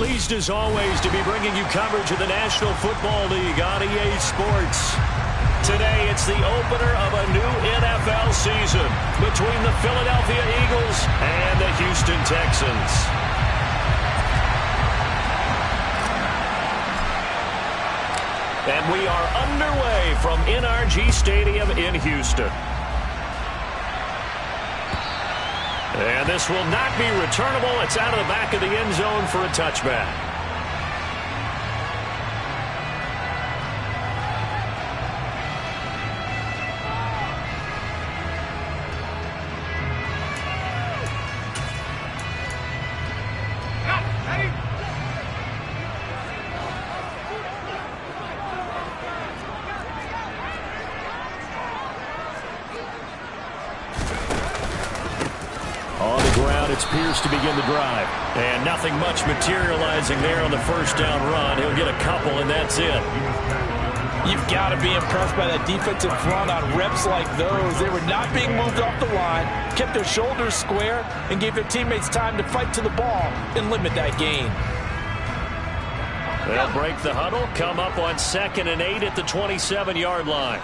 Pleased as always to be bringing you coverage of the National Football League on EA Sports. Today it's the opener of a new NFL season between the Philadelphia Eagles and the Houston Texans. And we are underway from NRG Stadium in Houston. And this will not be returnable. It's out of the back of the end zone for a touchback. It's Pierce to begin the drive. And nothing much materializing there on the first down run. He'll get a couple, and that's it. You've got to be impressed by that defensive front on reps like those. They were not being moved off the line, kept their shoulders square, and gave their teammates time to fight to the ball and limit that gain. They'll break the huddle, come up on 2nd and 8 at the 27-yard line.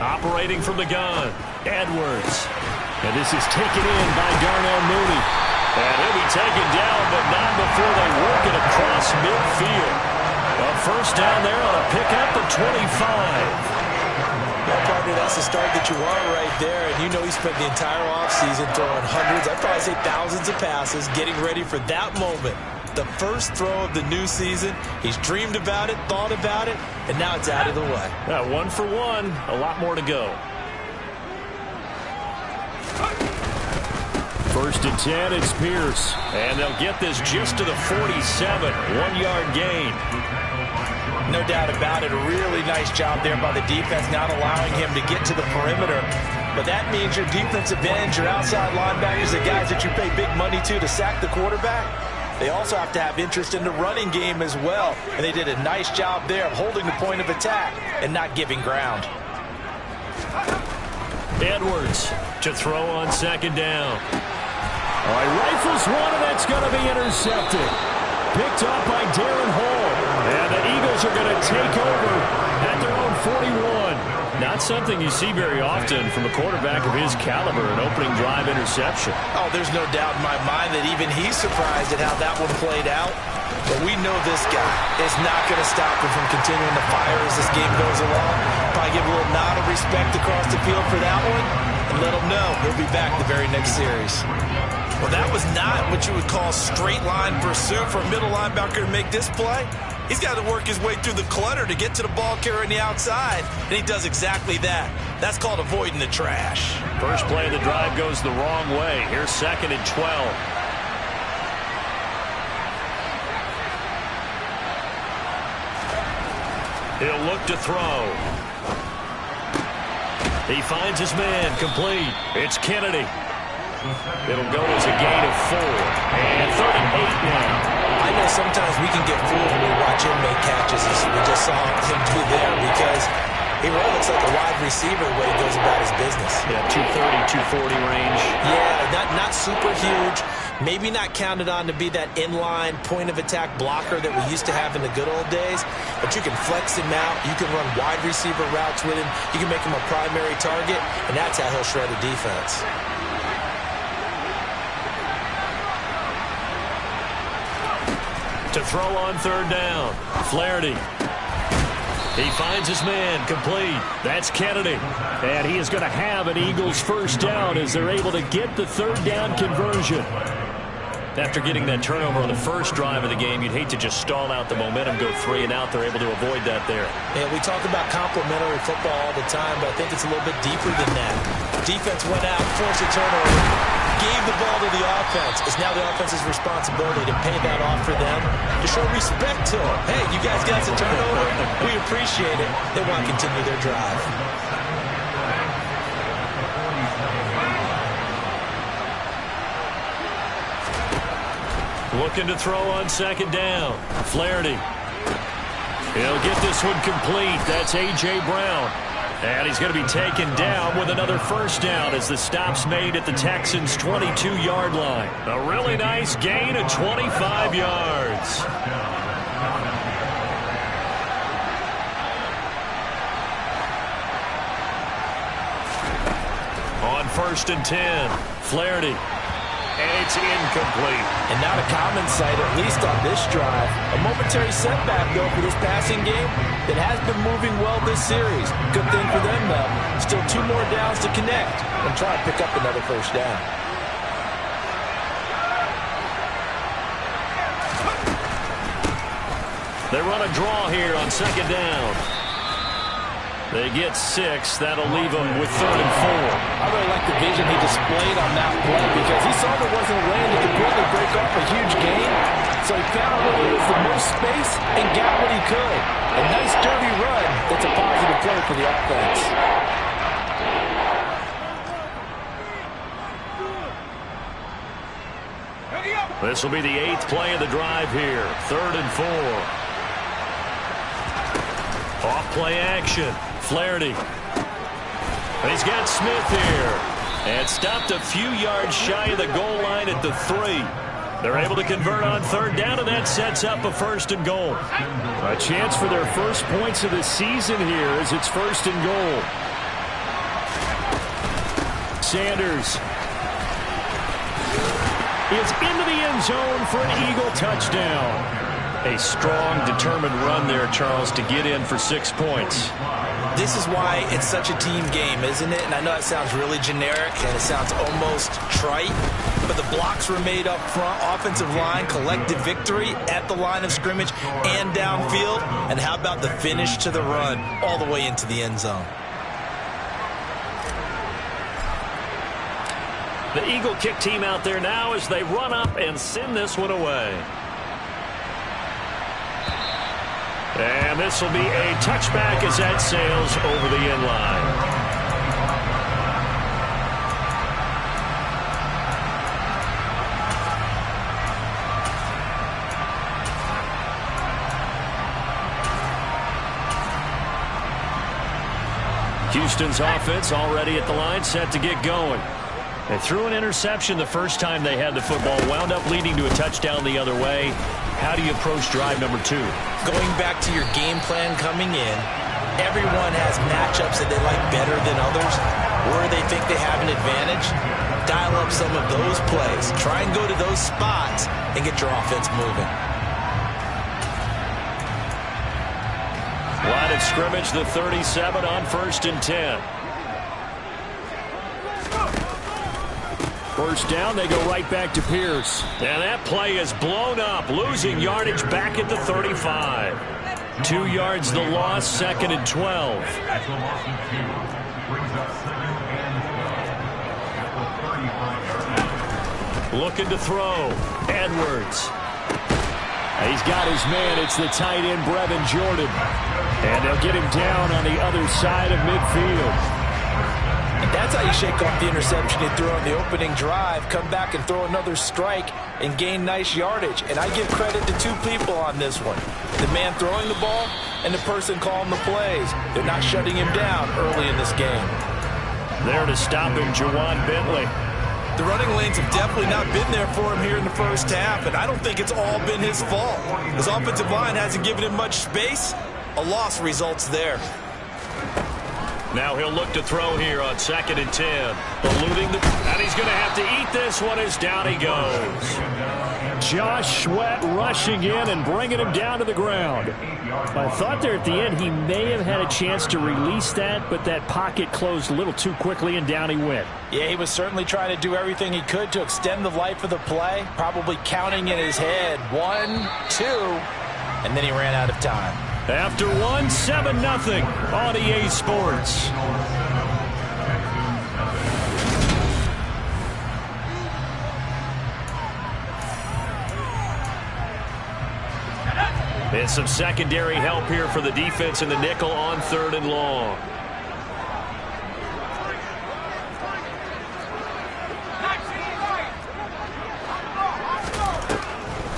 Operating from the gun, Edwards. And this is taken in by Darnell Mooney. And he'll be taken down, but not before they work it across midfield. A first down there on a pickup of 25. Well, partner, that's the start that you want right there. And you know he spent the entire offseason throwing hundreds, I'd probably say thousands of passes, getting ready for that moment. The first throw of the new season. He's dreamed about it, thought about it, and now it's out of the way. 1 for 1, a lot more to go. 1st and 10, it's Pierce. And they'll get this just to the 47, 1-yard gain. No doubt about it. A really nice job there by the defense, not allowing him to get to the perimeter. But that means your defensive ends, your outside linebackers, the guys that you pay big money to sack the quarterback, they also have to have interest in the running game as well. And they did a nice job there of holding the point of attack and not giving ground. Edwards to throw on 2nd down. All right, rifles one, and that's going to be intercepted. Picked up by Darren Hall. And the Eagles are going to take over at their own 41. Not something you see very often from a quarterback of his caliber, an opening drive interception. Oh, there's no doubt in my mind that even he's surprised at how that one played out. But we know this guy is not going to stop him from continuing to fire as this game goes along. Probably give a little nod of respect across the field for that one and let him know he'll be back the very next series. Well, that was not what you would call straight line pursuit for a middle linebacker to make this play. He's got to work his way through the clutter to get to the ball carrier on the outside, and he does exactly that. That's called avoiding the trash. First play of the drive goes the wrong way. Here's 2nd and 12. He'll look to throw. He finds his man complete. It's Kennedy. It'll go as a gain of 4. And 38 now. I know sometimes we can get fooled when we watch him make catches, as we just saw him do there, because he really looks like a wide receiver the way he goes about his business. Yeah, 230, 240 range. Yeah, not super huge. Maybe not counted on to be that inline point-of-attack blocker that we used to have in the good old days, but you can flex him out. You can run wide receiver routes with him. You can make him a primary target, and that's how he'll shred a defense. To throw on 3rd down, Flaherty. He finds his man complete. That's Kennedy. And he is going to have an Eagles first down as they're able to get the 3rd down conversion. After getting that turnover on the first drive of the game, you'd hate to just stall out the momentum, go 3 and out. They're able to avoid that there. Yeah, we talk about complementary football all the time, but I think it's a little bit deeper than that. Defense went out, forced a turnover, gave the ball to the offense. It's now the offense's responsibility to pay that off for them, to show respect to them. Hey, you guys got the turnover. We appreciate it. They want to continue their drive. Looking to throw on 2nd down. Flaherty. He'll get this one complete. That's A.J. Brown. And he's going to be taken down with another first down as the stop's made at the Texans' 22-yard line. A really nice gain of 25 yards. On 1st and 10, Flaherty. And it's incomplete. And not a common sight, at least on this drive. A momentary setback, though, for this passing game that has been moving well this series. Good thing for them, though. Still 2 more downs to connect and try to pick up another first down. They run a draw here on 2nd down. They get 6. That'll leave them with 3rd and 4. I really like the vision he displayed on that play because he saw there wasn't a lane to completely break off a huge gain. So he found where there was the most space and got what he could. A nice dirty run that's a positive play for the offense. This will be the 8th play of the drive here. 3rd and 4. Off play action. Flaherty. He's got Smith here. And stopped a few yards shy of the goal line at the 3. They're able to convert on 3rd down, and that sets up a 1st and goal. A chance for their first points of the season here as it's 1st and goal. Sanders is into the end zone for an Eagle touchdown. A strong, determined run there, Charles, to get in for 6 points. This is why it's such a team game, isn't it? And I know it sounds really generic and it sounds almost trite, but the blocks were made up front. Offensive line, collective victory at the line of scrimmage and downfield. And how about the finish to the run all the way into the end zone? The Eagle kick team out there now as they run up and send this one away. And this will be a touchback as that sails over the end line. Houston's offense already at the line, set to get going. They threw an interception the first time they had the football, wound up leading to a touchdown the other way. How do you approach drive number 2? Going back to your game plan coming in, everyone has matchups that they like better than others. Where they think they have an advantage, dial up some of those plays. Try and go to those spots and get your offense moving. Line of scrimmage, the 37 on 1st and 10. First down, they go right back to Pierce. And that play is blown up, losing yardage back at the 35. 2 yards the loss, 2nd and 12. Looking to throw. Edwards. He's got his man. It's the tight end, Brevin Jordan. And they'll get him down on the other side of midfield. And that's how you shake off the interception he threw on the opening drive, come back and throw another strike and gain nice yardage. And I give credit to 2 people on this one. The man throwing the ball and the person calling the plays. They're not shutting him down early in this game. There to stop him, Jawan Bentley. The running lanes have definitely not been there for him here in the first half, and I don't think it's all been his fault. His offensive line hasn't given him much space. A loss results there. Now he'll look to throw here on 2nd and 10. Eluding and he's going to have to eat this one as down he goes. Josh Sweat rushing in and bringing him down to the ground. I thought there at the end he may have had a chance to release that, but that pocket closed a little too quickly and down he went. Yeah, he was certainly trying to do everything he could to extend the life of the play, probably counting in his head 1, 2, and then he ran out of time. After 1, 7-0 on EA Sports. And some secondary help here for the defense in the nickel on 3rd and long.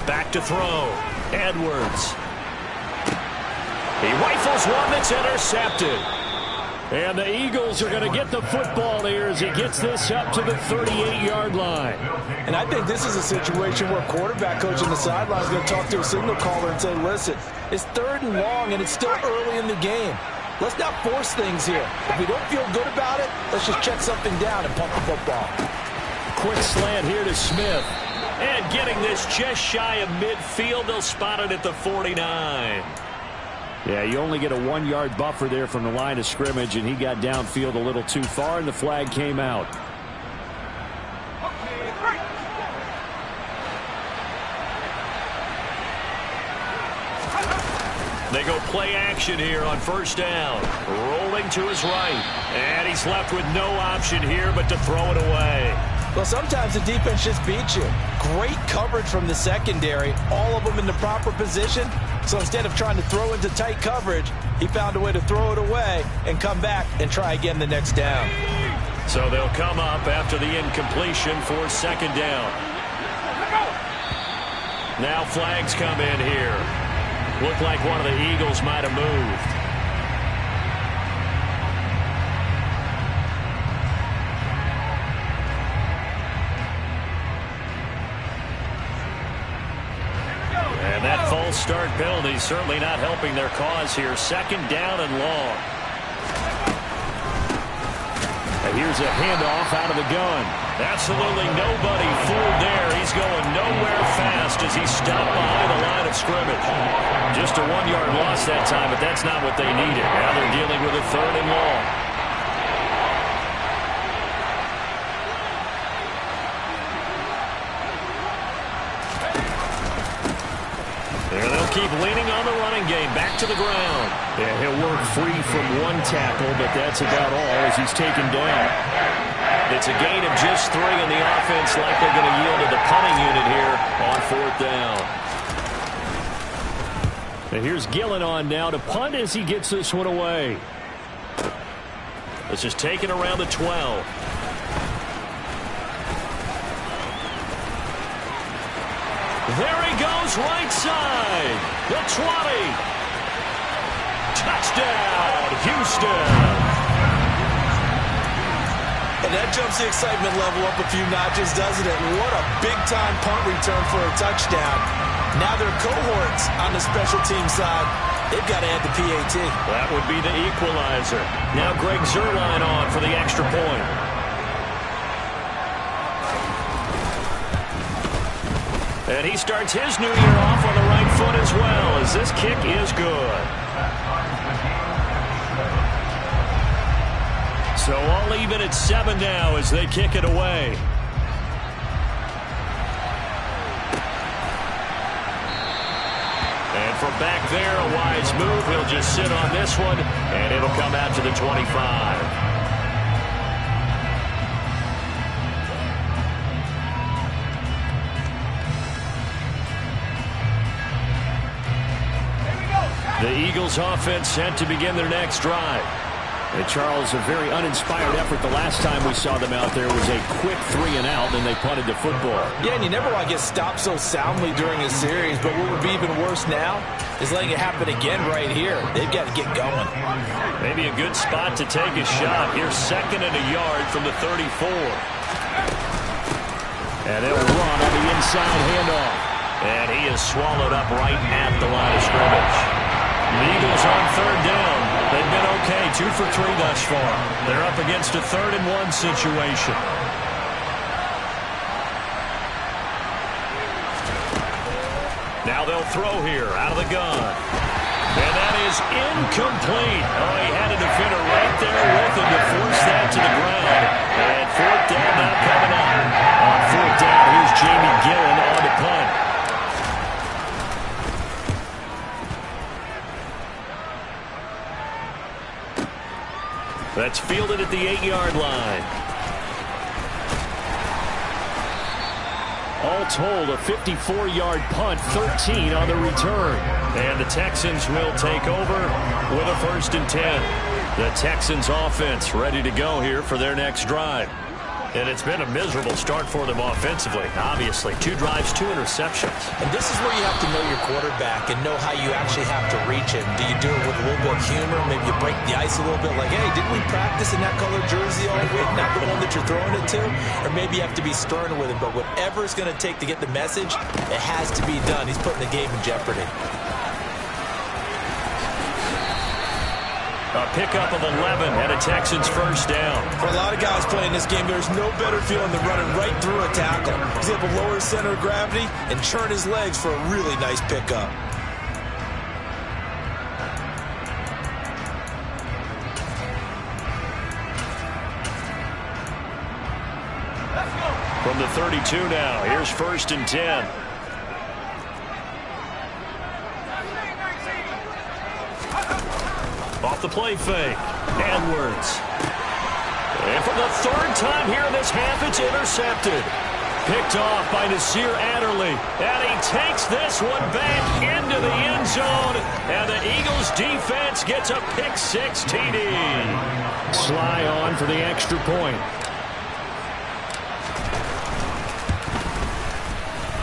Back to throw. Edwards. He rifles one that's intercepted. And the Eagles are going to get the football here as he gets this up to the 38-yard line. And I think this is a situation where quarterback coach on the sideline is going to talk to a signal caller and say, listen, it's 3rd and long, and it's still early in the game. Let's not force things here. If we don't feel good about it, let's just check something down and pump the football. Quick slant here to Smith. And getting this just shy of midfield, they'll spot it at the 49. Yeah, you only get a 1-yard buffer there from the line of scrimmage, and he got downfield a little too far, and the flag came out. They go play action here on 1st down. Rolling to his right. And he's left with no option here but to throw it away. Well, sometimes the defense just beats you. Great coverage from the secondary. All of them in the proper position. So instead of trying to throw into tight coverage, he found a way to throw it away and come back and try again the next down. So they'll come up after the incompletion for 2nd down. Now flags come in here. Looked like one of the Eagles might have moved. And that false start penalty certainly not helping their cause here. 2nd down and long. And here's a handoff out of the gun. Absolutely nobody fooled there. He's going nowhere fast as he's stopped behind the line of scrimmage. Just a 1-yard loss that time, but that's not what they needed. Now they're dealing with a 3rd and long. There they'll keep leaning on the running game. Back to the ground. Yeah, he'll work free from 1 tackle, but that's about all as he's taken down. It's a gain of just 3, and the offense likely going to yield to the punting unit here on 4th down. And here's Gillen on now to punt as he gets this one away. This is taken around the 12. There he goes, right side. The 20. Touchdown, Houston. And that jumps the excitement level up a few notches, doesn't it? What a big-time punt return for a touchdown. Now their cohorts on the special team side, they've got to add the PAT. That would be the equalizer. Now Greg Zuerlein on for the extra point. And he starts his new year off on the right foot as well, as this kick is good. So all even at 7 now as they kick it away. And from back there, a wise move. He'll just sit on this one, and it'll come out to the 25. The Eagles offense set to begin their next drive. And Charles, a very uninspired effort the last time we saw them out there was a quick 3 and out, and they punted the football. Yeah, and you never want to get stopped so soundly during a series, but what would be even worse now is letting it happen again right here. They've got to get going. Maybe a good spot to take a shot. Here's 2nd and a yard from the 34. And they'll run on the inside handoff. And he is swallowed up right at the line of scrimmage. The Eagles on 3rd down. They've been okay, 2 for 3 thus far. They're up against a 3rd and 1 situation. Now they'll throw here out of the gun. And that is incomplete. Oh, he had a defender right there with him to force that to the ground. And 4th down now coming up. On 4th down, here's Jamie Gillen on the punt. That's fielded at the 8-yard line. All told, a 54-yard punt, 13 on the return. And the Texans will take over with a 1st and 10. The Texans offense ready to go here for their next drive. And it's been a miserable start for them offensively, obviously. 2 drives, 2 interceptions. And this is where you have to know your quarterback and know how you actually have to reach him. Do you do it with a little bit of humor? Maybe you break the ice a little bit like, hey, didn't we practice in that color jersey all week? Not the one that you're throwing it to? Or maybe you have to be stern with him. But whatever it's going to take to get the message, it has to be done. He's putting the game in jeopardy. A pickup of 11 and a Texans first down. For a lot of guys playing this game, there's no better feeling than running right through a tackle. He's able to lower his center of gravity and churn his legs for a really nice pickup. From the 32 now, here's 1st and 10. Off the play fake, Edwards. And for the 3rd time here in this half, it's intercepted. Picked off by Nasir Adderley. And he takes this one back into the end zone. And the Eagles defense gets a pick-6 TD. Sly on for the extra point.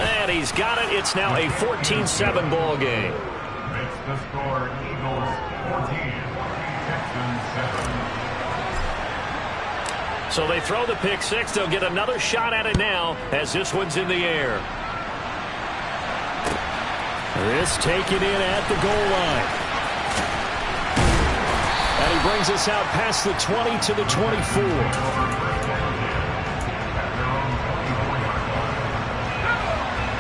And he's got it. It's now a 14-7 ball game. Makes the score Eagles 14, Texans 7. So they throw the pick-6. They'll get another shot at it now as this one's in the air. This taken in at the goal line. And he brings us out past the 20 to the 24.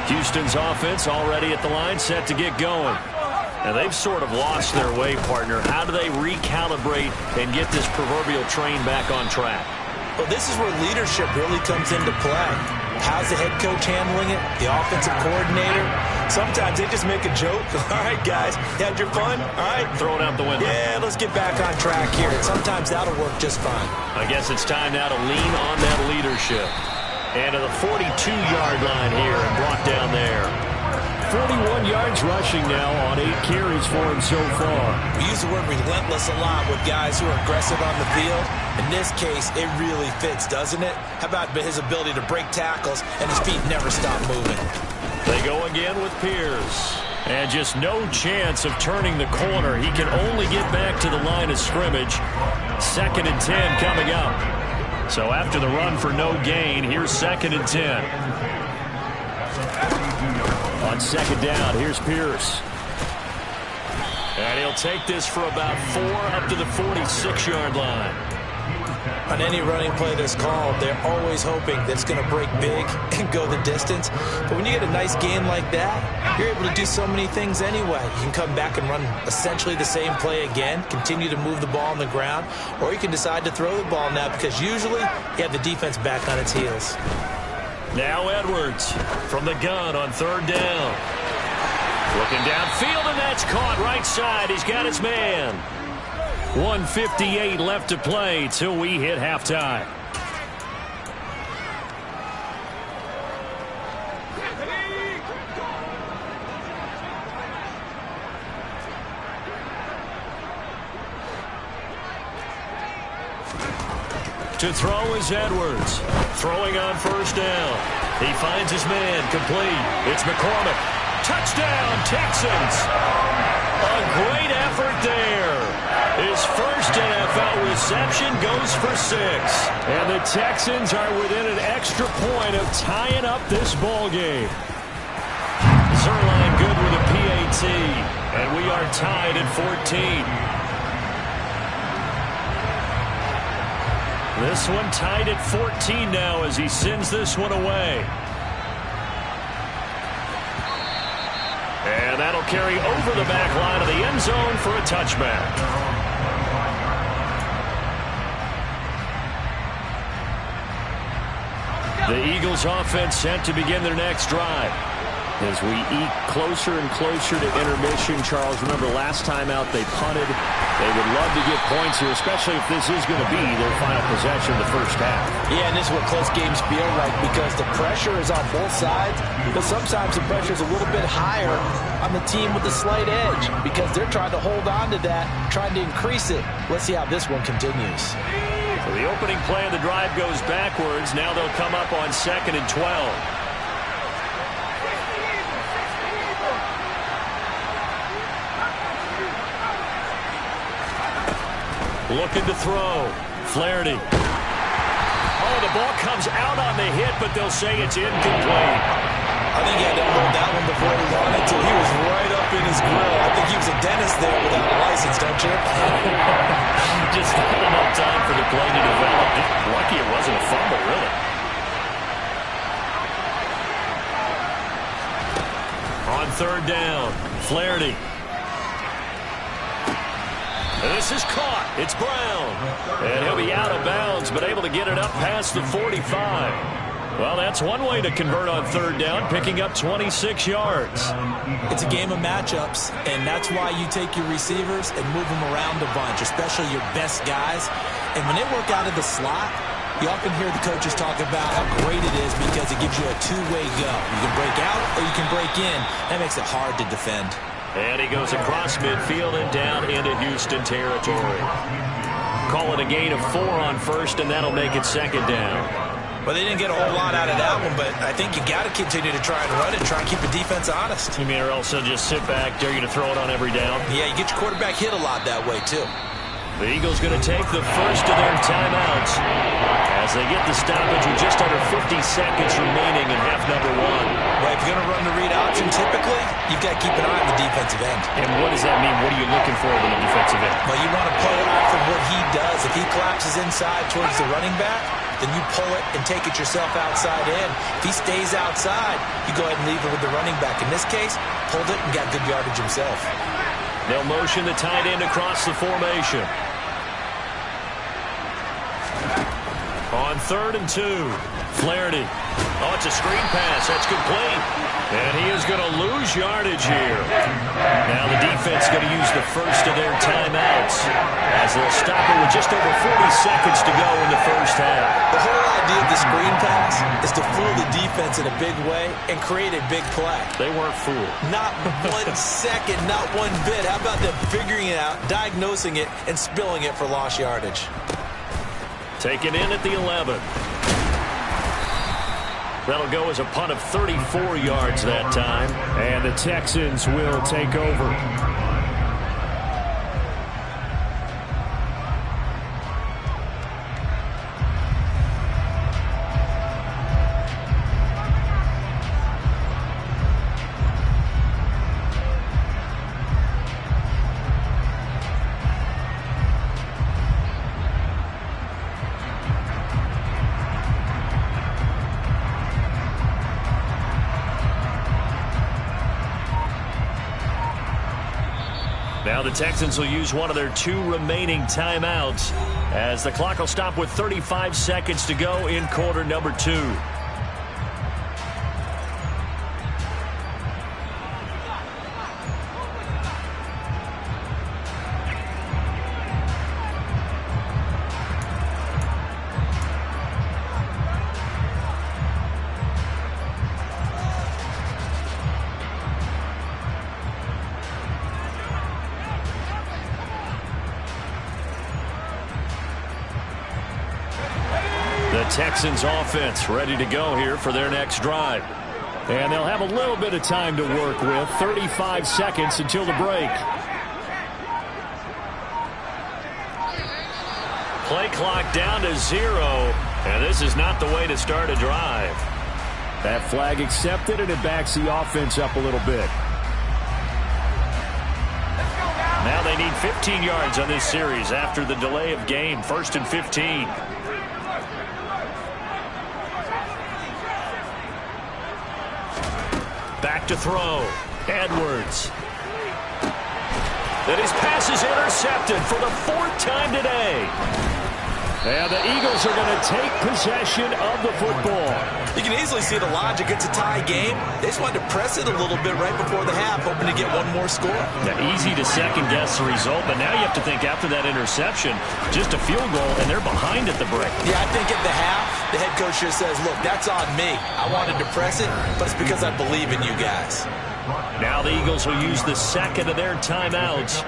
Houston's offense already at the line, set to get going. And they've sort of lost their way, partner. How do they recalibrate and get this proverbial train back on track? Well, this is where leadership really comes into play. How's the head coach handling it? The offensive coordinator? Sometimes they just make a joke. All right, guys, you had your fun? All right. Throw it out the window. Yeah, let's get back on track here. And sometimes that'll work just fine. I guess it's time now to lean on that leadership. And to the 42-yard line here and brought down there. 41 yards rushing now on 8 carries for him so far. We use the word relentless a lot with guys who are aggressive on the field. In this case, it really fits, doesn't it? How about his ability to break tackles and his feet never stop moving? They go again with Pierce. And just no chance of turning the corner. He can only get back to the line of scrimmage. 2nd and 10 coming up. So after the run for no gain, here's 2nd and 10. On 2nd down, here's Pierce. And he'll take this for about 4 up to the 46-yard line. On any running play that's called, they're always hoping that it's going to break big and go the distance. But when you get a nice gain like that, you're able to do so many things anyway. You can come back and run essentially the same play again, continue to move the ball on the ground, or you can decide to throw the ball now because usually you have the defense back on its heels. Now Edwards from the gun on 3rd down. Looking downfield, and that's caught right side. He's got his man. 1:58 left to play till we hit halftime. To throw is Edwards. Throwing on 1st down. He finds his man complete. It's McCormick. Touchdown, Texans. A great effort there. His first NFL reception goes for 6. And the Texans are within an extra point of tying up this ball game. Zerline good with a PAT. And we are tied at 14. This one tied at 14 now as he sends this one away. And that'll carry over the back line of the end zone for a touchback. The Eagles offense set to begin their next drive. As we eke closer and closer to intermission, Charles, remember last time out they punted. They would love to get points here, especially if this is going to be their final possession of the first half. Yeah, and this is what close games feel like because the pressure is on both sides, but sometimes the pressure is a little bit higher on the team with the slight edge because they're trying to hold on to that, trying to increase it. Let's see how this one continues. So the opening play of the drive goes backwards. Now they'll come up on 2nd and 12. Looking to throw. Flaherty. Oh, the ball comes out on the hit, but they'll say it's incomplete. I think he had to hold that one before he wanted to. He was right up in his grill. I think he was a dentist there without a license, don't you? Just not enough time for the play to develop. Just lucky it wasn't a fumble, really. On 3rd down, Flaherty. This is caught. It's Brown. And he'll be out of bounds, but able to get it up past the 45. Well, that's one way to convert on 3rd down, picking up 26 yards. It's a game of matchups, and that's why you take your receivers and move them around a bunch, especially your best guys. And when they work out of the slot, you often hear the coaches talk about how great it is because it gives you a two-way go. You can break out or you can break in. That makes it hard to defend. And he goes across midfield and down into Houston territory. Call it a gain of 4 on 1st, and that'll make it 2nd down. Well, they didn't get a whole lot out of that one, but I think you got to continue to try and run it, try and keep the defense honest. You mean or else they'll just sit back, dare you to throw it on every down? Yeah, you get your quarterback hit a lot that way, too. The Eagles going to take the first of their timeouts as they get the stoppage with just under 50 seconds remaining in half number 1. Well, if you're going to run the read option, typically, you've got to keep an eye on the defensive end. And what does that mean? What are you looking for in the defensive end? Well, you want to pull it off of what he does. If he collapses inside towards the running back, then you pull it and take it yourself outside in. If he stays outside, you go ahead and leave it with the running back. In this case, pulled it and got good yardage himself. They'll motion the tight end across the formation. On 3rd and 2, Flaherty. Oh, it's a screen pass. That's complete. And he is going to lose yardage here. Now the defense going to use the first of their timeouts as they'll stop it with just over 40 seconds to go in the first half. The whole idea of the screen pass is to fool the defense in a big way and create a big play. They weren't fooled. Not 1 second, not one bit. How about them figuring it out, diagnosing it, and spilling it for lost yardage? Taken in at the 11. That'll go as a punt of 34 yards that time. And the Texans will take over. Now the Texans will use one of their 2 remaining timeouts as the clock will stop with 35 seconds to go in quarter number 2. Texans offense ready to go here for their next drive. And they'll have a little bit of time to work with. 35 seconds until the break. Play clock down to 0. And this is not the way to start a drive. That flag accepted, and it backs the offense up a little bit. Now they need 15 yards on this series after the delay of game. 1st and 15. Back to throw. Edwards. Then his pass is intercepted for the 4th time today. And the Eagles are going to take possession of the football. You can easily see the logic. It's a tie game. They just wanted to press it a little bit right before the half, hoping to get one more score. Yeah, easy to second-guess the result, but now you have to think after that interception, just a field goal, and they're behind at the break. Yeah, I think at the half, the head coach just says, look, that's on me. I wanted to press it, but it's because I believe in you guys. Now the Eagles will use the second of their timeouts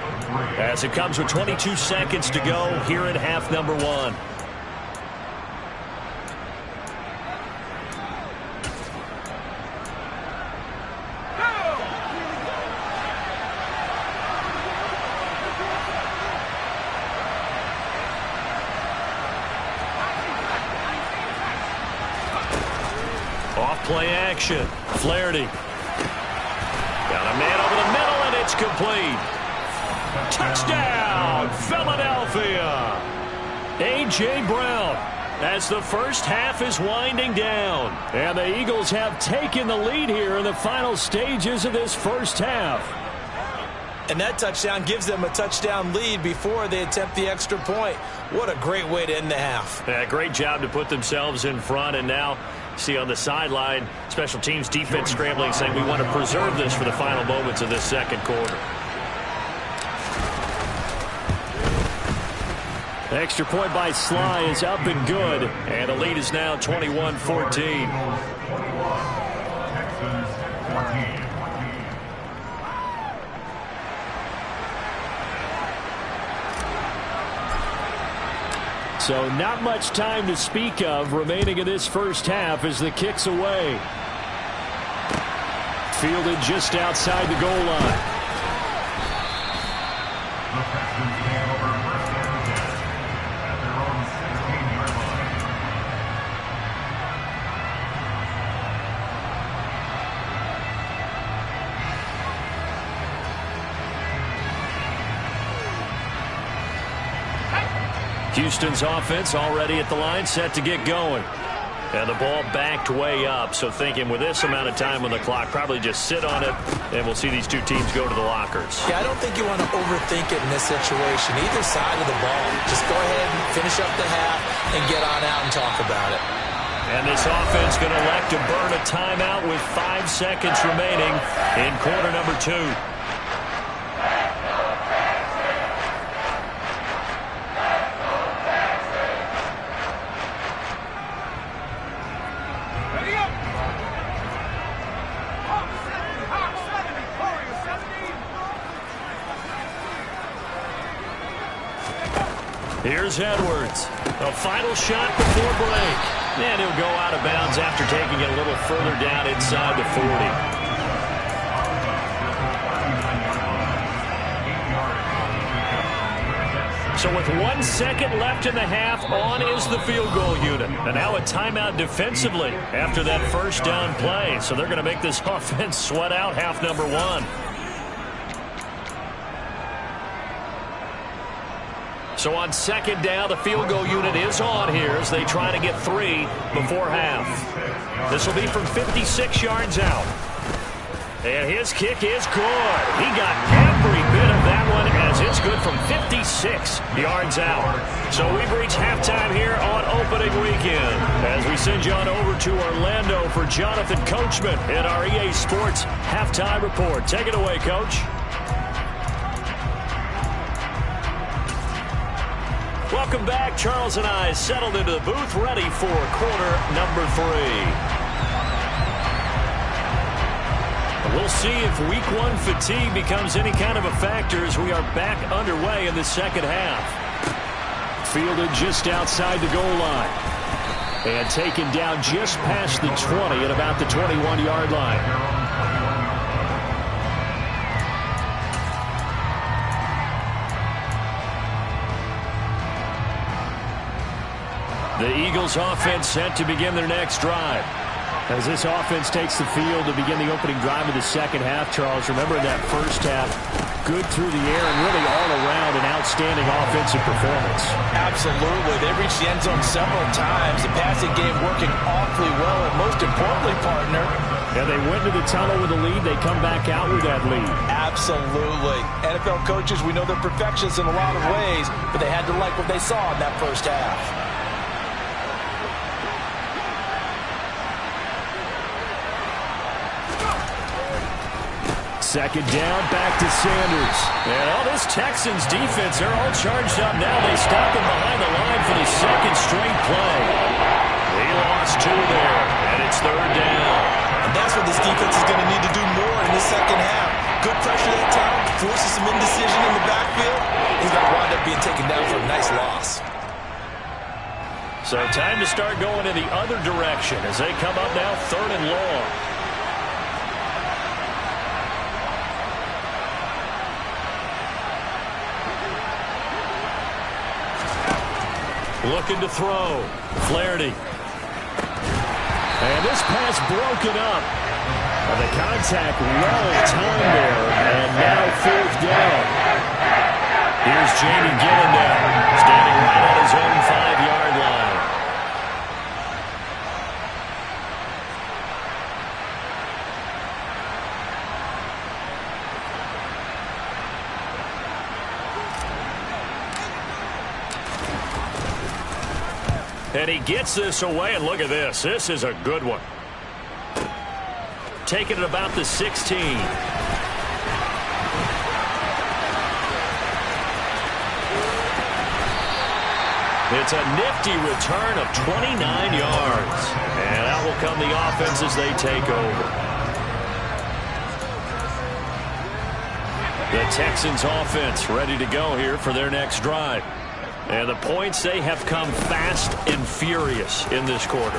as it comes with 22 seconds to go here in half number 1. Off-play action. Flaherty. Got a man over the middle, and it's complete. Touchdown, Philadelphia. A.J. Brown as the first half is winding down. And the Eagles have taken the lead here in the final stages of this first half. And that touchdown gives them a touchdown lead before they attempt the extra point. What a great way to end the half. Yeah, great job to put themselves in front, and now see on the sideline, special teams defense scrambling, saying we want to preserve this for the final moments of this second quarter. The extra point by Sly is up and good, and the lead is now 21-14. Texans 14. So not much time to speak of remaining in this first half as the kick's away. Fielded just outside the goal line. The Texans take over first and 10 at their own 16-yard line. Houston's offense already at the line, set to get going. And the ball backed way up, so thinking with this amount of time on the clock, probably just sit on it, and we'll see these two teams go to the lockers. Yeah, I don't think you want to overthink it in this situation. Either side of the ball. Just go ahead and finish up the half and get on out and talk about it. And this offense going to elect to burn a timeout with 5 seconds remaining in quarter number 2. Here's Edwards. A final shot before break. And he'll go out of bounds after taking it a little further down inside the 40. So with 1 second left in the half, on is the field goal unit. And now a timeout defensively after that first down play. So they're going to make this offense sweat out half number 1. So on second down, the field goal unit is on here as they try to get 3 before half. This will be from 56 yards out. And his kick is good. He got every bit of that one as it's good from 56 yards out. So we've reached halftime here on opening weekend as we send you on over to Orlando for Jonathan Coachman in our EA Sports Halftime Report. Take it away, Coach. Welcome back. Charles and I settled into the booth, ready for quarter number 3. We'll see if week 1 fatigue becomes any kind of a factor as we are back underway in the second half. Fielded just outside the goal line. And taken down just past the 20 at about the 21-yard line. The Eagles offense set to begin their next drive. As this offense takes the field to begin the opening drive of the second half, Charles, remember in that first half, good through the air and really all around an outstanding offensive performance. Absolutely. They reached the end zone several times. The passing game working awfully well, and most importantly, partner, yeah, they went to the tunnel with a lead. They come back out with that lead. Absolutely. NFL coaches, we know they're perfectionists in a lot of ways, but they had to like what they saw in that first half. Second down, back to Sanders. And all this Texans defense, they're all charged up now. They stop him behind the line for the second straight play. He lost 2 there, and it's third down. And that's what this defense is going to need to do more in the second half. Good pressure that time, forces some indecision in the backfield. He's going to wind up being taken down for a nice loss. So time to start going in the other direction as they come up now third and long. Looking to throw. Flaherty. And this pass broken up. And the contact well timed there. And now fourth down. Here's Jamie Gillen now, standing right on his own 5-yard line. And he gets this away, and look at this. This is a good one. Taking it about the 16. It's a nifty return of 29 yards. And out will come the offense as they take over. The Texans offense ready to go here for their next drive. And the points, they have come fast and furious in this quarter.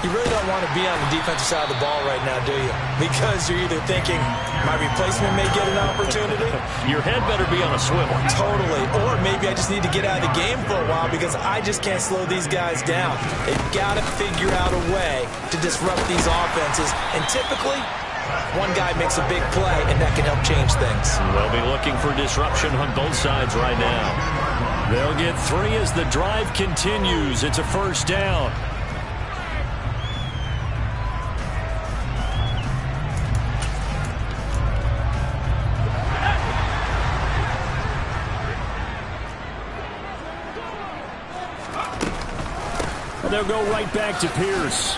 You really don't want to be on the defensive side of the ball right now, do you? Because you're either thinking, my replacement may get an opportunity. Your head better be on a swivel. Totally. Or maybe I just need to get out of the game for a while because I just can't slow these guys down. They've got to figure out a way to disrupt these offenses. And typically, one guy makes a big play, and that can help change things. They'll be looking for disruption on both sides right now. They'll get 3 as the drive continues. It's a first down. And they'll go right back to Pierce.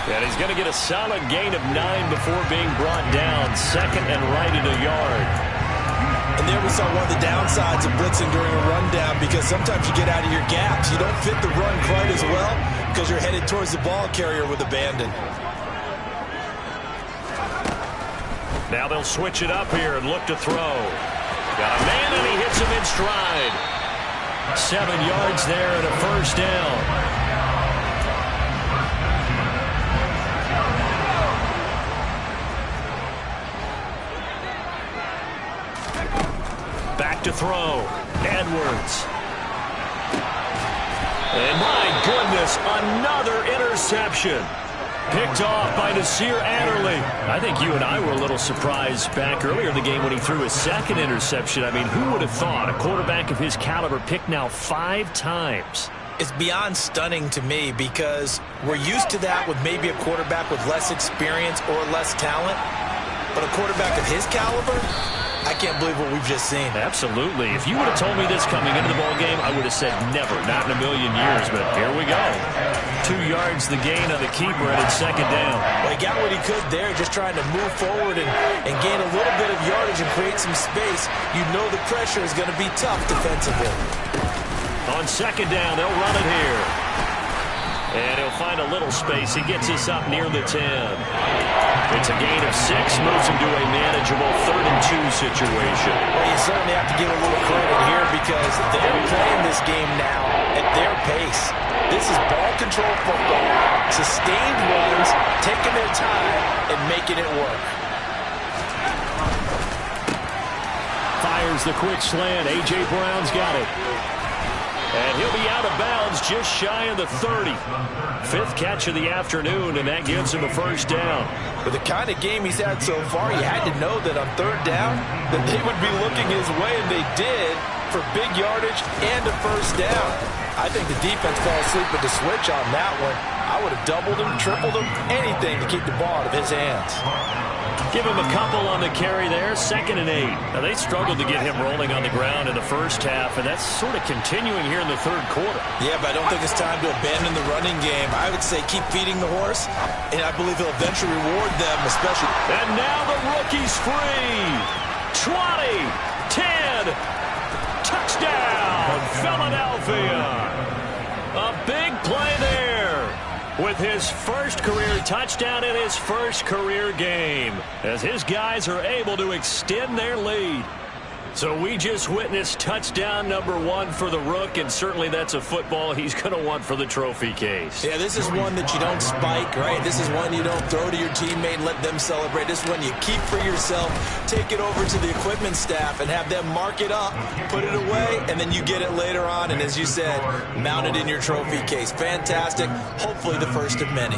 And he's going to get a solid gain of 9 before being brought down. Second and right at a yard. And there we saw one of the downsides of blitzing during a rundown because sometimes you get out of your gaps. You don't fit the run quite as well because you're headed towards the ball carrier with abandon. Now they'll switch it up here and look to throw. Got a man and he hits him in stride. 7 yards there and a first down. Back to throw. Edwards. And my goodness, another interception. Picked off by Nasir Adderley. I think you and I were a little surprised back earlier in the game when he threw his second interception. I mean, who would have thought a quarterback of his caliber picked now 5 times? It's beyond stunning to me because we're used to that with maybe a quarterback with less experience or less talent. But a quarterback of his caliber, I can't believe what we've just seen. Absolutely. If you would have told me this coming into the ball game, I would have said never, not in a million years. But here we go. 2 yards the gain on the keeper, and it's second down. Well, he got what he could there, just trying to move forward and gain a little bit of yardage and create some space. You know the pressure is going to be tough defensively. On second down, they'll run it here. And he'll find a little space. He gets us up near the 10. It's a gain of 6, moves him to a manageable 3rd and 2 situation. Well, you certainly have to give a little credit here because they're playing this game now at their pace. This is ball control football, sustained runs, taking their time and making it work. Fires the quick slant. A.J. Brown's got it. And he'll be out of bounds just shy of the 30. 5th catch of the afternoon, and that gives him a first down. With the kind of game he's had so far, you had to know that on 3rd down that they would be looking his way, and they did for big yardage and a first down. I think the defense fell asleep with the switch on that one. I would have doubled him, tripled him, anything to keep the ball out of his hands. Give him a couple on the carry there, 2nd and 8. Now, they struggled to get him rolling on the ground in the first half, and that's sort of continuing here in the third quarter. Yeah, but I don't think it's time to abandon the running game. I would say keep feeding the horse, and I believe he'll eventually reward them, especially. And now the rookie's free. 20, 10, touchdown, Philadelphia. A big play there with his first career touchdown in his first career game, as his guys are able to extend their lead. So we just witnessed touchdown number 1 for the Rook, and certainly that's a football he's going to want for the trophy case. Yeah, this is one that you don't spike, right? This is one you don't throw to your teammate and let them celebrate. This is one you keep for yourself, take it over to the equipment staff and have them mark it up, put it away, and then you get it later on, and as you said, mount it in your trophy case. Fantastic. Hopefully the first of many.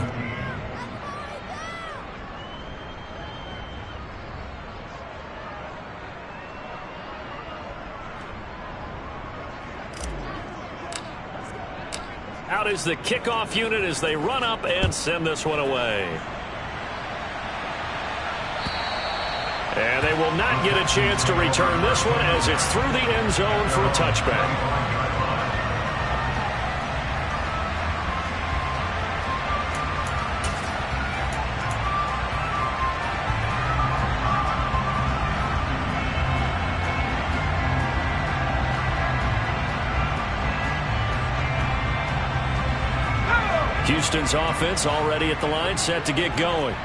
Out is the kickoff unit as they run up and send this one away. And they will not get a chance to return this one as it's through the end zone for a touchback. Houston's offense already at the line, set to get going.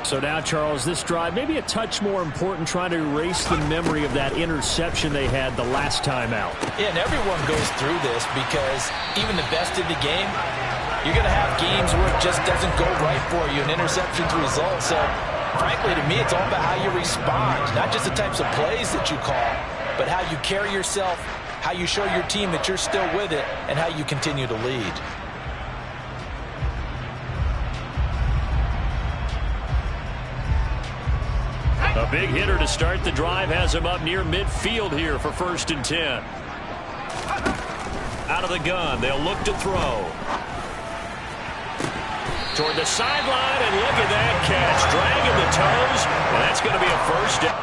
So now, Charles, this drive maybe a touch more important, trying to erase the memory of that interception they had the last time out. Yeah, and everyone goes through this because even the best in the game, you're going to have games where it just doesn't go right for you, and interceptions result. So, frankly, to me, it's all about how you respond, not just the types of plays that you call, but how you carry yourself, how you show your team that you're still with it, and how you continue to lead. A big hitter to start the drive has him up near midfield here for 1st and 10. Out of the gun, they'll look to throw. Toward the sideline, and look at that catch. Dragging the toes, and that's going to be a first down.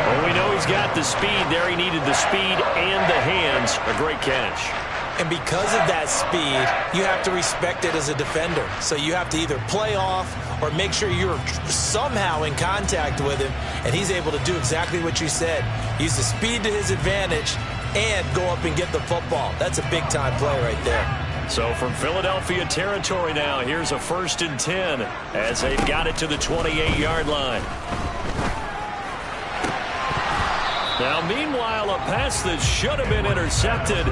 Well, we know he's got the speed there. He needed the speed and the hands. A great catch. And because of that speed, you have to respect it as a defender. So you have to either play off or make sure you're somehow in contact with him, and he's able to do exactly what you said. Use the speed to his advantage and go up and get the football. That's a big-time play right there. So from Philadelphia territory now, here's a 1st and 10 as they've got it to the 28-yard line. Now, meanwhile, a pass that should have been intercepted,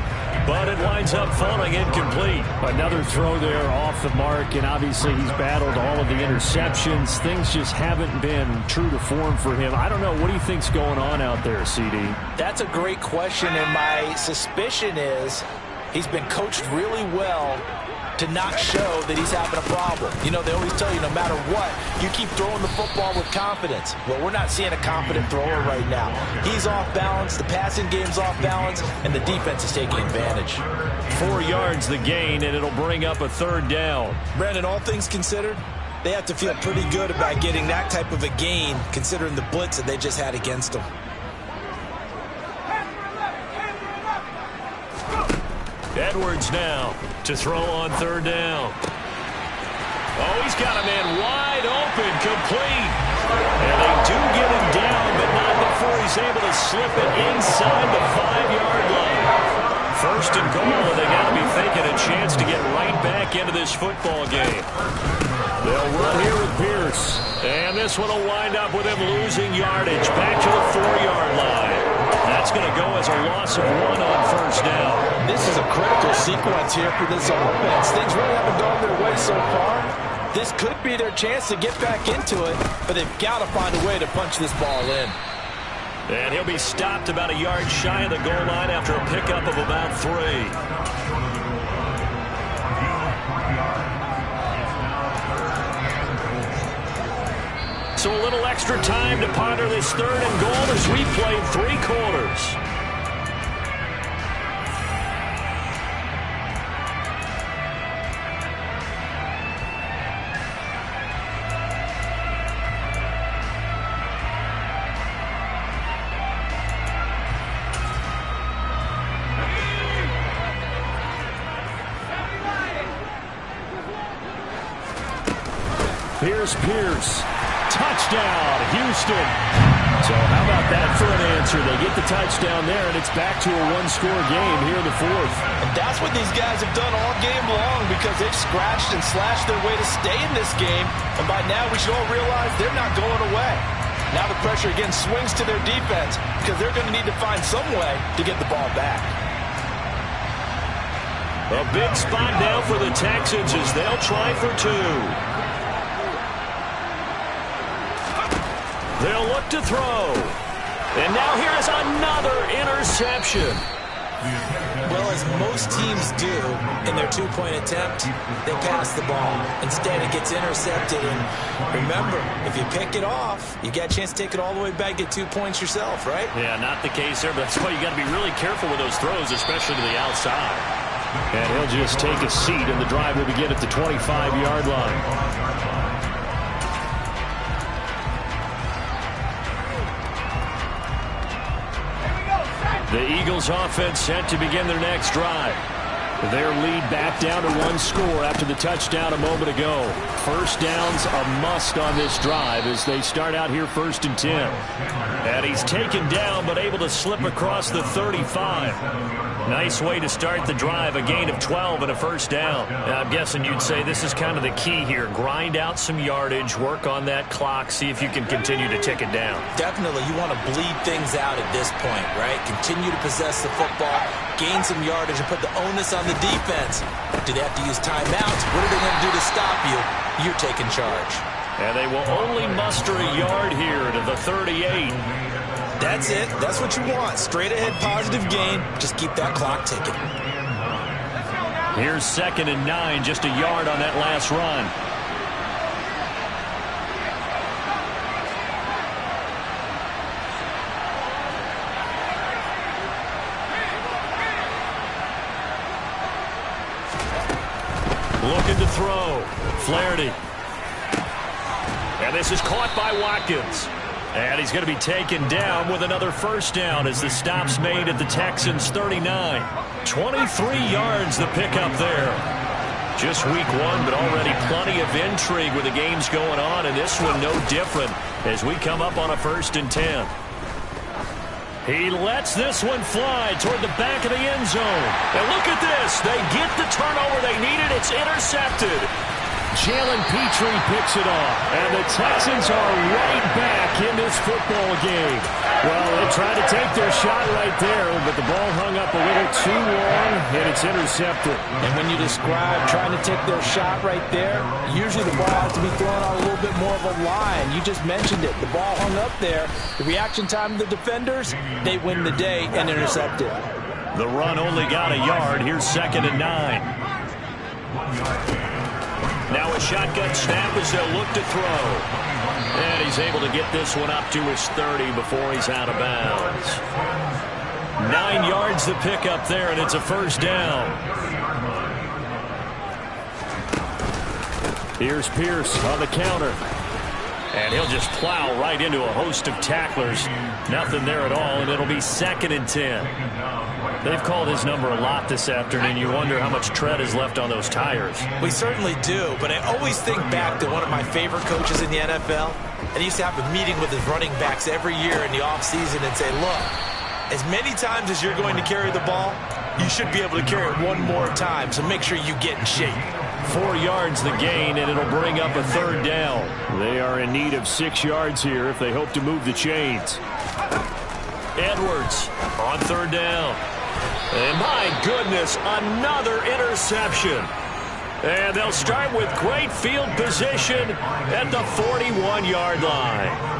but it winds up falling incomplete. Another throw there off the mark, and obviously he's battled all of the interceptions. Things just haven't been true to form for him. I don't know. What do you think's going on out there, CD? That's a great question, and my suspicion is he's been coached really well to not show that he's having a problem. You know, they always tell you no matter what, you keep throwing the football with confidence. Well, we're not seeing a confident thrower right now. He's off balance, the passing game's off balance, and the defense is taking advantage. 4 yards the gain, and it'll bring up a 3rd down. Brandon, all things considered, they have to feel pretty good about getting that type of a gain considering the blitz that they just had against them. Edwards now to throw on 3rd down. Oh, he's got a man wide open, complete. And they do get him down, but not before he's able to slip it inside the 5-yard line. 1st and goal, and they got to be thinking a chance to get right back into this football game. They'll run here with Pierce. And this one will wind up with him losing yardage back to the 4-yard line. That's going to go as a loss of 1 on 1st down. This is a critical sequence here for this offense. Things really haven't gone their way so far. This could be their chance to get back into it, but they've got to find a way to punch this ball in. And he'll be stopped about a yard shy of the goal line after a pickup of about 3. So a little extra time to ponder this 3rd and goal as we played 3 quarters. Here's Pierce. Touchdown, Houston. So how about that for an answer? They get the touchdown there, and it's back to a one-score game here in the fourth. And that's what these guys have done all game long because they've scratched and slashed their way to stay in this game. And by now, we should all realize they're not going away. Now the pressure again swings to their defense because they're going to need to find some way to get the ball back. A big spot now for the Texans as they'll try for two. They'll look to throw. And now here is another interception. Well, as most teams do in their two-point attempt, they pass the ball. Instead, it gets intercepted. And remember, if you pick it off, you got a chance to take it all the way back, get 2 points yourself, right? Yeah, not the case there, but that's why you got to be really careful with those throws, especially to the outside. And he'll just take a seat, and the drive will begin at the 25-yard line. The Eagles offense set to begin their next drive. Their lead back down to one score after the touchdown a moment ago. First down's a must on this drive as they start out here 1st and 10. And he's taken down but able to slip across the 35. Nice way to start the drive, a gain of 12 and a first down. I'm guessing you'd say this is kind of the key here. Grind out some yardage, work on that clock, see if you can continue to tick it down. Definitely, you want to bleed things out at this point, right? Continue to possess the football, gain some yardage, and put the onus on the defense. Do they have to use timeouts? What are they going to do to stop you? You're taking charge. And they will only muster a yard here to the 38. That's it. That's what you want. Straight ahead positive gain. Just keep that clock ticking. Here's 2nd and 9, just a yard on that last run. Looking to throw. Flaherty. And this is caught by Watkins. And he's going to be taken down with another first down as the stop's made at the Texans' 39. 23 yards the pickup there. Just week one, but already plenty of intrigue with the games going on, and this one no different as we come up on a 1st and 10. He lets this one fly toward the back of the end zone. And look at this. They get the turnover they needed. It's intercepted. Jalen Petrie picks it off, and the Texans are right back in this football game. Well, they tried to take their shot right there, but the ball hung up a little too long, and it's intercepted. And when you describe trying to take their shot right there, usually the ball has to be thrown on a little bit more of a line. You just mentioned it. The ball hung up there. The reaction time of the defenders, they win the day and intercept it. The run only got a yard. Here's 2nd and 9. Now a shotgun snap as they'll look to throw. And he's able to get this one up to his 30 before he's out of bounds. 9 yards the pickup there, and it's a first down. Here's Pierce on the counter. And he'll just plow right into a host of tacklers. Nothing there at all, and it'll be 2nd and 10. They've called his number a lot this afternoon. You wonder how much tread is left on those tires. We certainly do, but I always think back to one of my favorite coaches in the NFL. And he used to have a meeting with his running backs every year in the offseason and say, look, as many times as you're going to carry the ball, you should be able to carry it one more time, so make sure you get in shape. 4 yards the gain, and it'll bring up a third down. They are in need of 6 yards here if they hope to move the chains. Edwards on 3rd down. And my goodness, another interception. And they'll start with great field position at the 41-yard line.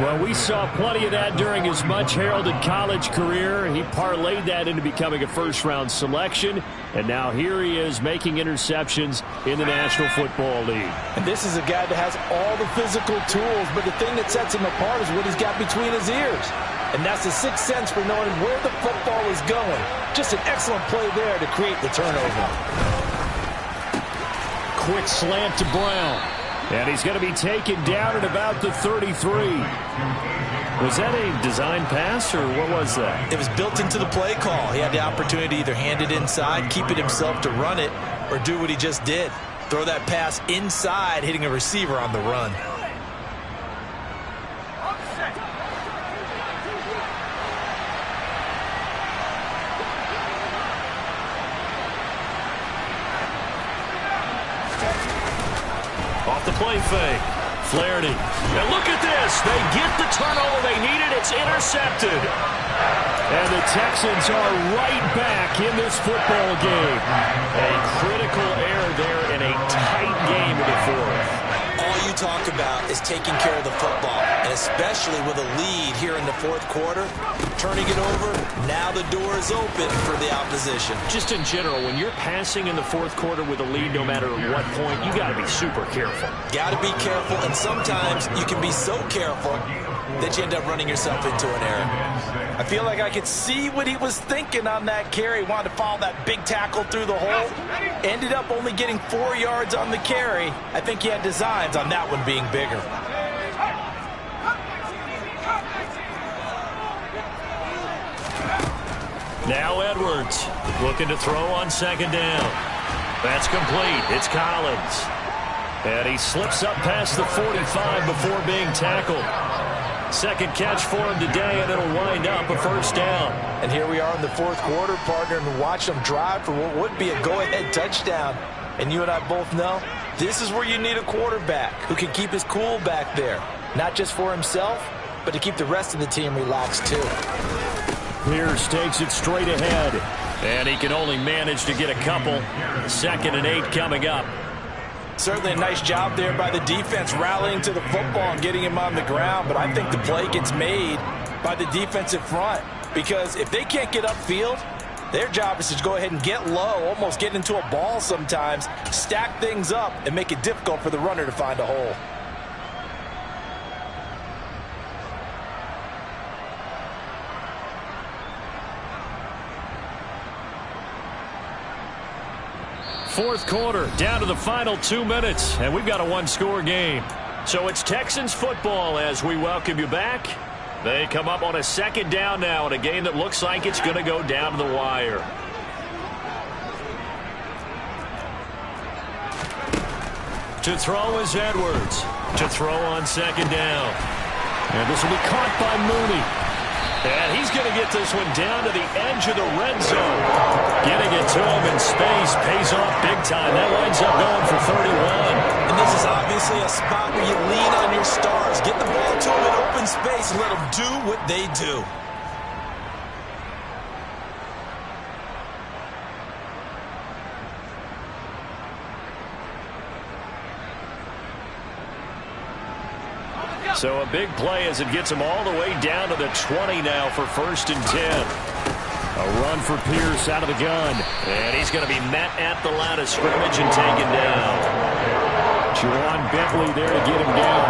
Well, we saw plenty of that during his much-heralded college career. He parlayed that into becoming a first-round selection, and now here he is making interceptions in the National Football League. And this is a guy that has all the physical tools, but the thing that sets him apart is what he's got between his ears. And that's the sixth sense for knowing where the football is going. Just an excellent play there to create the turnover. Quick slant to Brown. And he's going to be taken down at about the 33. Was that a design pass, or what was that? It was built into the play call. He had the opportunity to either hand it inside, keep it himself to run it, or do what he just did. Throw that pass inside, hitting a receiver on the run. Off the play fake. Flaherty. And look at this. They get the turnover they needed. It's intercepted. And the Texans are right back in this football game. A critical error there in a tight game in the fourth. All you talk about is taking care of the football, and especially with a lead here in the fourth quarter, turning it over, now the door is open for the opposition. Just in general, when you're passing in the fourth quarter with a lead, no matter at what point, you got to be super careful. Got to be careful, and sometimes you can be so careful that you end up running yourself into an error. I feel like I could see what he was thinking on that carry. Wanted to follow that big tackle through the hole. Ended up only getting 4 yards on the carry. I think he had designs on that one being bigger. Now Edwards looking to throw on second down. That's complete. It's Collins. And he slips up past the 45 before being tackled. Second catch for him today, and it'll wind up a first down. And here we are in the fourth quarter, partner, and watch them drive for what would be a go-ahead touchdown. And you and I both know this is where you need a quarterback who can keep his cool back there. Not just for himself, but to keep the rest of the team relaxed too. Pierce takes it straight ahead. And he can only manage to get a couple. 2nd and 8 coming up. Certainly a nice job there by the defense rallying to the football and getting him on the ground. But I think the play gets made by the defensive front. Because if they can't get upfield, their job is to go ahead and get low, almost get into a ball sometimes, stack things up, and make it difficult for the runner to find a hole. Fourth quarter, down to the final 2 minutes, and we've got a one-score game. So it's Texans football as we welcome you back. They come up on a second down now in a game that looks like it's going to go down to the wire. To throw is Edwards. To throw on second down. And this will be caught by Mooney. And he's going to get this one down to the edge of the red zone. Getting it to him in space pays off big time. That winds up going for 31. And this is obviously a spot where you lean on your stars. Get the ball to them in open space and let them do what they do. So a big play as it gets him all the way down to the 20 now for 1st and 10. A run for Pierce out of the gun. And he's going to be met at the line of scrimmage and taken down. Juwan Bentley there to get him down.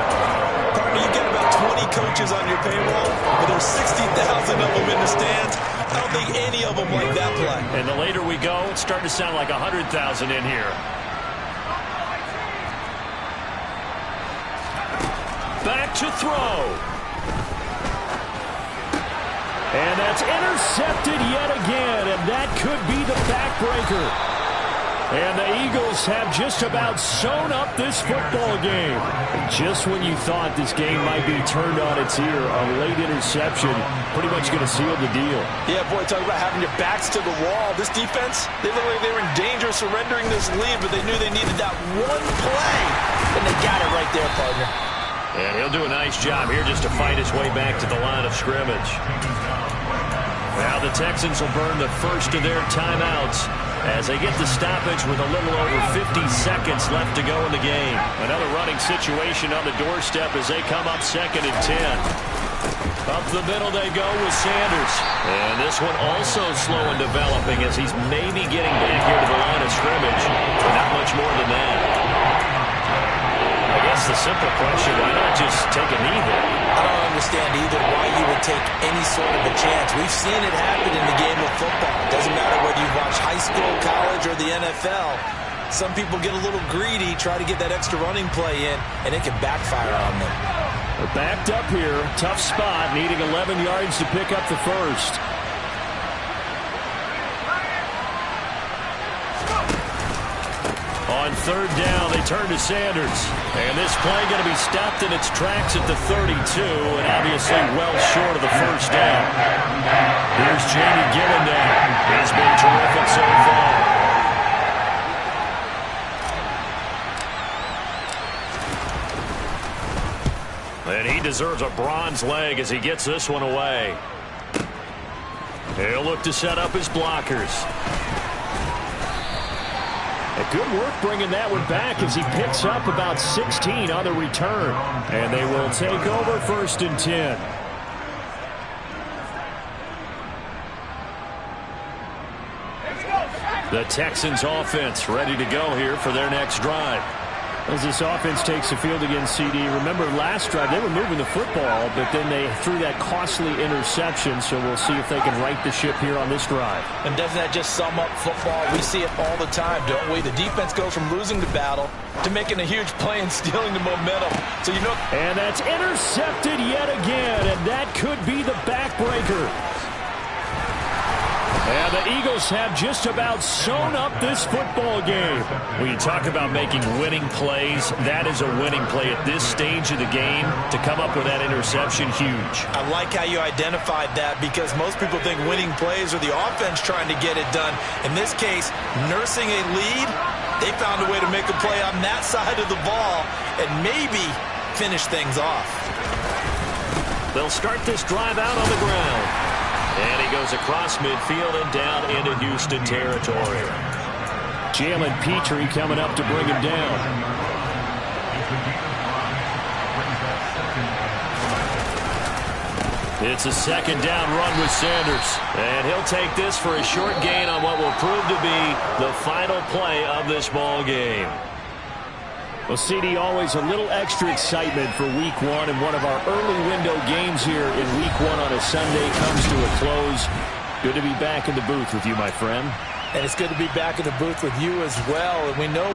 Partner, you get about 20 coaches on your payroll, but there's 60,000 of them in the stands. I don't think any of them like that play. And the later we go, it's starting to sound like 100,000 in here. Back to throw. And that's intercepted yet again, and that could be the backbreaker. And the Eagles have just about sewn up this football game. And just when you thought this game might be turned on its ear, a late interception pretty much going to seal the deal. Yeah, boy, talk about having your backs to the wall. This defense, they look like they were in danger of surrendering this lead, but they knew they needed that one play, and they got it right there, partner. And he'll do a nice job here just to fight his way back to the line of scrimmage. Now the Texans will burn the first of their timeouts as they get the stoppage with a little over 50 seconds left to go in the game. Another running situation on the doorstep as they come up 2nd and 10. Up the middle they go with Sanders. And this one also slow in developing as he's maybe getting back here to the line of scrimmage, but not much more than that. I guess the simple question, why not just take a knee there? I don't understand either why you would take any sort of a chance. We've seen it happen in the game of football. It doesn't matter whether you watch high school, college, or the NFL. Some people get a little greedy, try to get that extra running play in, and it can backfire on them. They're backed up here. Tough spot, needing 11 yards to pick up the first. On On third down, they turn to Sanders. And this play going to be stopped in its tracks at the 32, and obviously well short of the first down. Here's Jamie Gillen now. He's been terrific so far. And he deserves a bronze leg as he gets this one away. He'll look to set up his blockers. Good work bringing that one back as he picks up about 16 on the return. And they will take over 1st and 10. The Texans offense ready to go here for their next drive. As this offense takes the field against CD, remember last drive they were moving the football, but then they threw that costly interception, so we'll see if they can right the ship here on this drive. And doesn't that just sum up football? We see it all the time, don't we? The defense goes from losing the battle to making a huge play and stealing the momentum. So you know. And that's intercepted yet again, and that could be the backbreaker. And the Eagles have just about sewn up this football game. When you talk about making winning plays, that is a winning play at this stage of the game. To come up with that interception, huge. I like how you identified that because most people think winning plays are the offense trying to get it done. In this case, nursing a lead, they found a way to make a play on that side of the ball and maybe finish things off. They'll start this drive out on the ground. And he goes across midfield and down into Houston territory. Jalen Petrie coming up to bring him down. It's a 2nd down run with Sanders. And he'll take this for a short gain on what will prove to be the final play of this ball game. Well, CD, always a little extra excitement for Week 1, and one of our early window games here in Week 1 on a Sunday comes to a close. Good to be back in the booth with you, my friend. And it's good to be back in the booth with you as well. And we know